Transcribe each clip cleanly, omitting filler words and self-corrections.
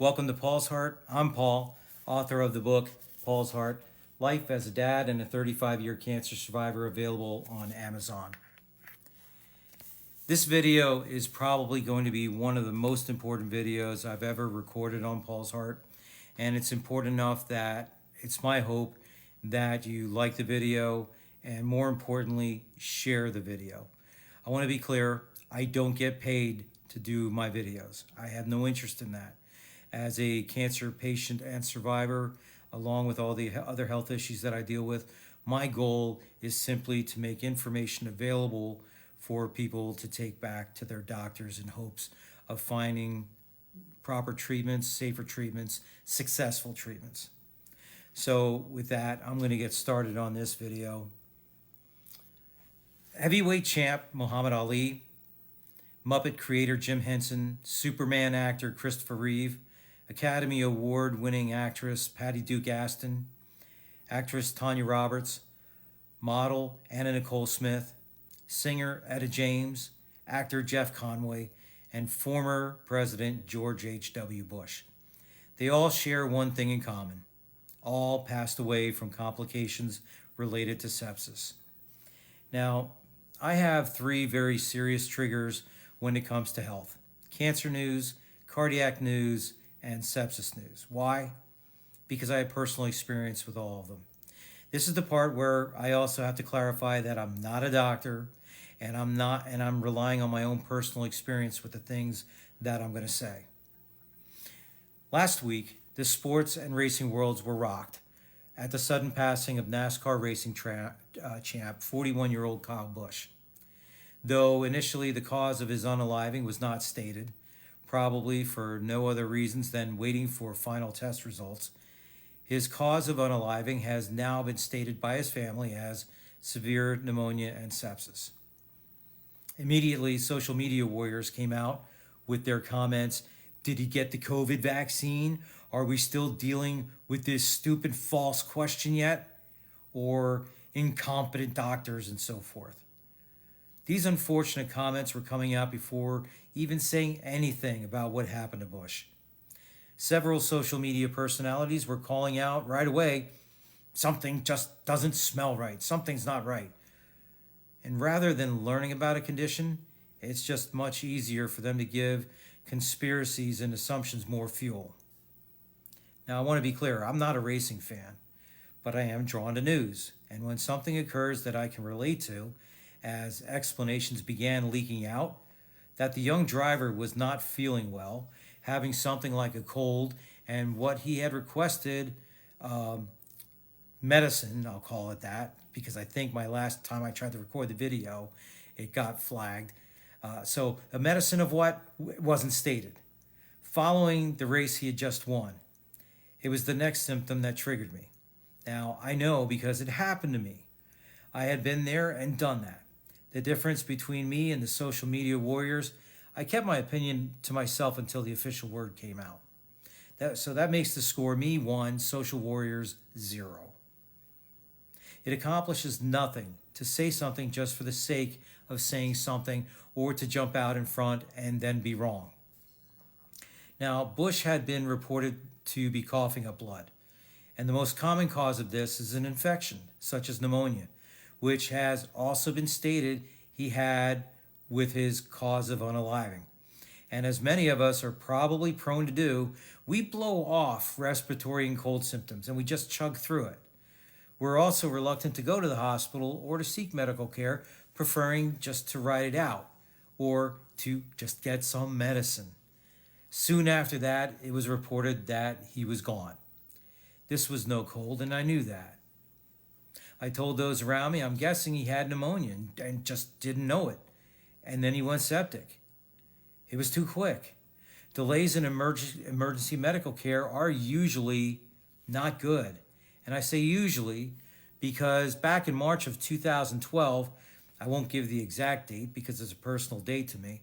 Welcome to Paul's Heart. I'm Paul, author of the book Paul's Heart, Life as a Dad and a 35-Year Cancer Survivor, available on Amazon. This video is probably going to be one of the most important videos I've ever recorded on Paul's Heart, and it's important enough that it's my hope that you like the video and, more importantly, share the video. I want to be clear, I don't get paid to do my videos. I have no interest in that. As a cancer patient and survivor, along with all the other health issues that I deal with, my goal is simply to make information available for people to take back to their doctors in hopes of finding proper treatments, safer treatments, successful treatments. So with that, I'm going to get started on this video. Heavyweight champ Muhammad Ali, Muppet creator Jim Henson, Superman actor Christopher Reeve, Academy Award-winning actress Patty Duke Aston, actress Tanya Roberts, model Anna Nicole Smith, singer Etta James, actor Jeff Conway, and former President George H.W. Bush. They all share one thing in common. All passed away from complications related to sepsis. Now, I have three very serious triggers when it comes to health: cancer news, cardiac news, and sepsis news. Why? Because I have personal experience with all of them. This is the part where I also have to clarify that I'm not a doctor, and I'm relying on my own personal experience with the things that I'm going to say. Last week, the sports and racing worlds were rocked at the sudden passing of NASCAR racing champ, 41-year-old Kyle Busch. Though initially the cause of his unaliving was not stated, probably for no other reasons than waiting for final test results, his cause of unaliving has now been stated by his family as severe pneumonia and sepsis. Immediately, social media warriors came out with their comments: did he get the COVID vaccine? Are we still dealing with this stupid false question yet? Or incompetent doctors and so forth. These unfortunate comments were coming out before even saying anything about what happened to Bush. Several social media personalities were calling out right away, something just doesn't smell right, something's not right. And rather than learning about a condition, it's just much easier for them to give conspiracies and assumptions more fuel. Now, I want to be clear, I'm not a racing fan, but I am drawn to news. And when something occurs that I can relate to, as explanations began leaking out that the young driver was not feeling well, having something like a cold, and what he had requested, medicine, I'll call it that, because I think my last time I tried to record the video, it got flagged. So a medicine of what wasn't stated. Following the race he had just won, it was the next symptom that triggered me. Now, I know because it happened to me. I had been there and done that. The difference between me and the social media warriors, I kept my opinion to myself until the official word came out. So that makes the score me 1, social warriors 0. It accomplishes nothing to say something just for the sake of saying something, or to jump out in front and then be wrong. Now, Bush had been reported to be coughing up blood, and the most common cause of this is an infection, such as pneumonia, which has also been stated he had with his cause of unaliving. And as many of us are probably prone to do, we blow off respiratory and cold symptoms and we just chug through it. We're also reluctant to go to the hospital or to seek medical care, preferring just to ride it out or to just get some medicine. Soon after that, it was reported that he was gone. This was no cold, and I knew that. I told those around me I'm guessing he had pneumonia and just didn't know it. And then he went septic. It was too quick. Delays in emergency medical care are usually not good. And I say usually because back in March of 2012, I won't give the exact date because it's a personal date to me,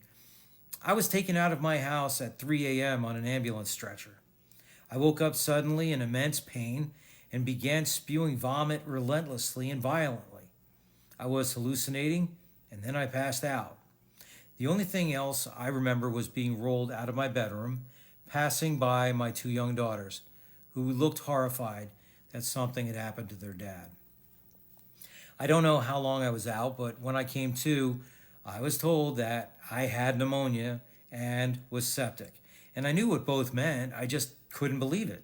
I was taken out of my house at 3 a.m. on an ambulance stretcher. I woke up suddenly in immense pain and began spewing vomit relentlessly and violently. I was hallucinating, and then I passed out. The only thing else I remember was being rolled out of my bedroom, passing by my two young daughters, who looked horrified that something had happened to their dad. I don't know how long I was out, but when I came to, I was told that I had pneumonia and was septic. And I knew what both meant, I just couldn't believe it.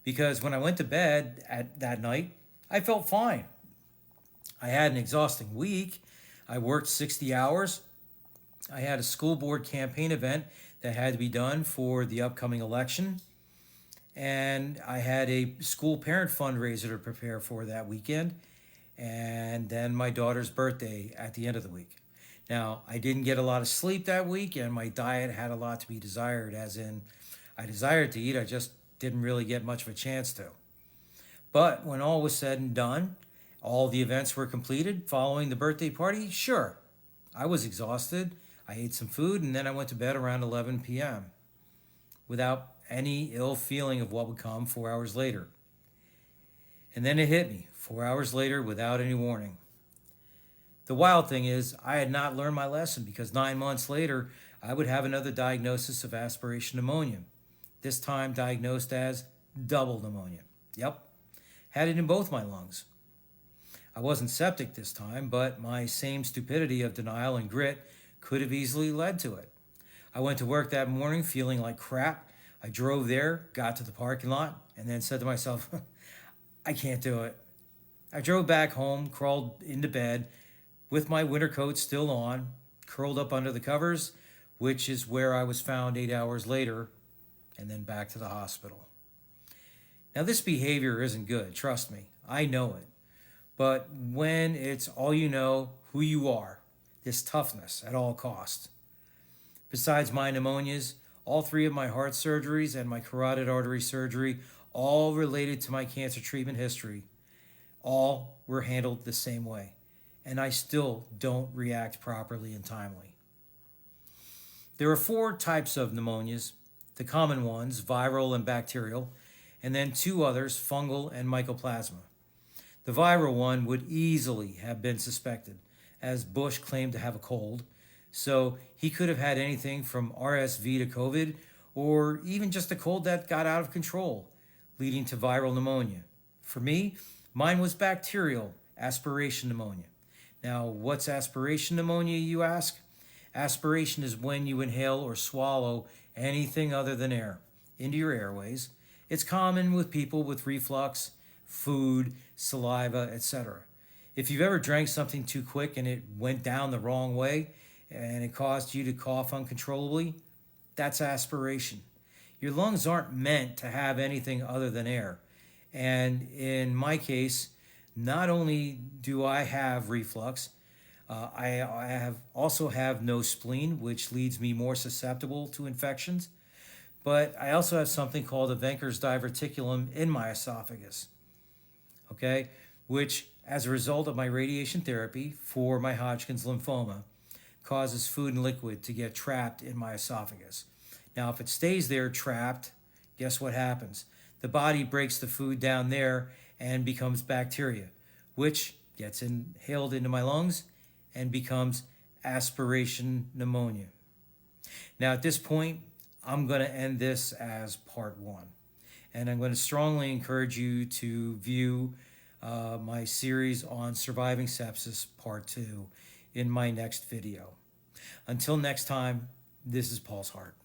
Because when I went to bed that night, I felt fine. I had an exhausting week. I worked 60 hours. I had a school board campaign event that had to be done for the upcoming election. And I had a school parent fundraiser to prepare for that weekend. And then my daughter's birthday at the end of the week. Now, I didn't get a lot of sleep that week, and my diet had a lot to be desired, as in, I desired to eat, I just didn't really get much of a chance to. But when all was said and done, all the events were completed following the birthday party, sure, I was exhausted. I ate some food, and then I went to bed around 11 p.m. without any ill feeling of what would come 4 hours later. And then it hit me 4 hours later without any warning. The wild thing is, I had not learned my lesson, because 9 months later, I would have another diagnosis of aspiration pneumonia, this time diagnosed as double pneumonia. Yep, had it in both my lungs. I wasn't septic this time, but my same stupidity of denial and grit could have easily led to it. I went to work that morning feeling like crap. I drove there, got to the parking lot, and then said to myself, I can't do it. I drove back home, crawled into bed with my winter coat still on, curled up under the covers, which is where I was found 8 hours later, and then back to the hospital. Now, this behavior isn't good, trust me. I know it. But when it's all you know, who you are, this toughness at all costs. Besides my pneumonias, all three of my heart surgeries and my carotid artery surgery, all related to my cancer treatment history, all were handled the same way. And I still don't react properly and timely. There are 4 types of pneumonias, the common ones, viral and bacterial, and then 2 others, fungal and mycoplasma. The viral one would easily have been suspected, as Bush claimed to have a cold, so he could have had anything from RSV to COVID, or even just a cold that got out of control, leading to viral pneumonia. For me, mine was bacterial aspiration pneumonia. Now, what's aspiration pneumonia, you ask? Aspiration is when you inhale or swallow anything other than air into your airways. It's common with people with reflux, food, saliva, etc. If you've ever drank something too quick and it went down the wrong way and it caused you to cough uncontrollably, that's aspiration. Your lungs aren't meant to have anything other than air. And in my case, not only do I have reflux, I also have no spleen, which leaves me more susceptible to infections. But I also have something called a Venker's diverticulum in my esophagus, okay, which, as a result of my radiation therapy for my Hodgkin's lymphoma, causes food and liquid to get trapped in my esophagus. Now, if it stays there trapped, guess what happens? The body breaks the food down there and becomes bacteria, which gets inhaled into my lungs and becomes aspiration pneumonia. Now, at this point, I'm going to end this as part 1. And I'm going to strongly encourage you to view my series on surviving sepsis part 2 in my next video. Until next time, this is Paul's Heart.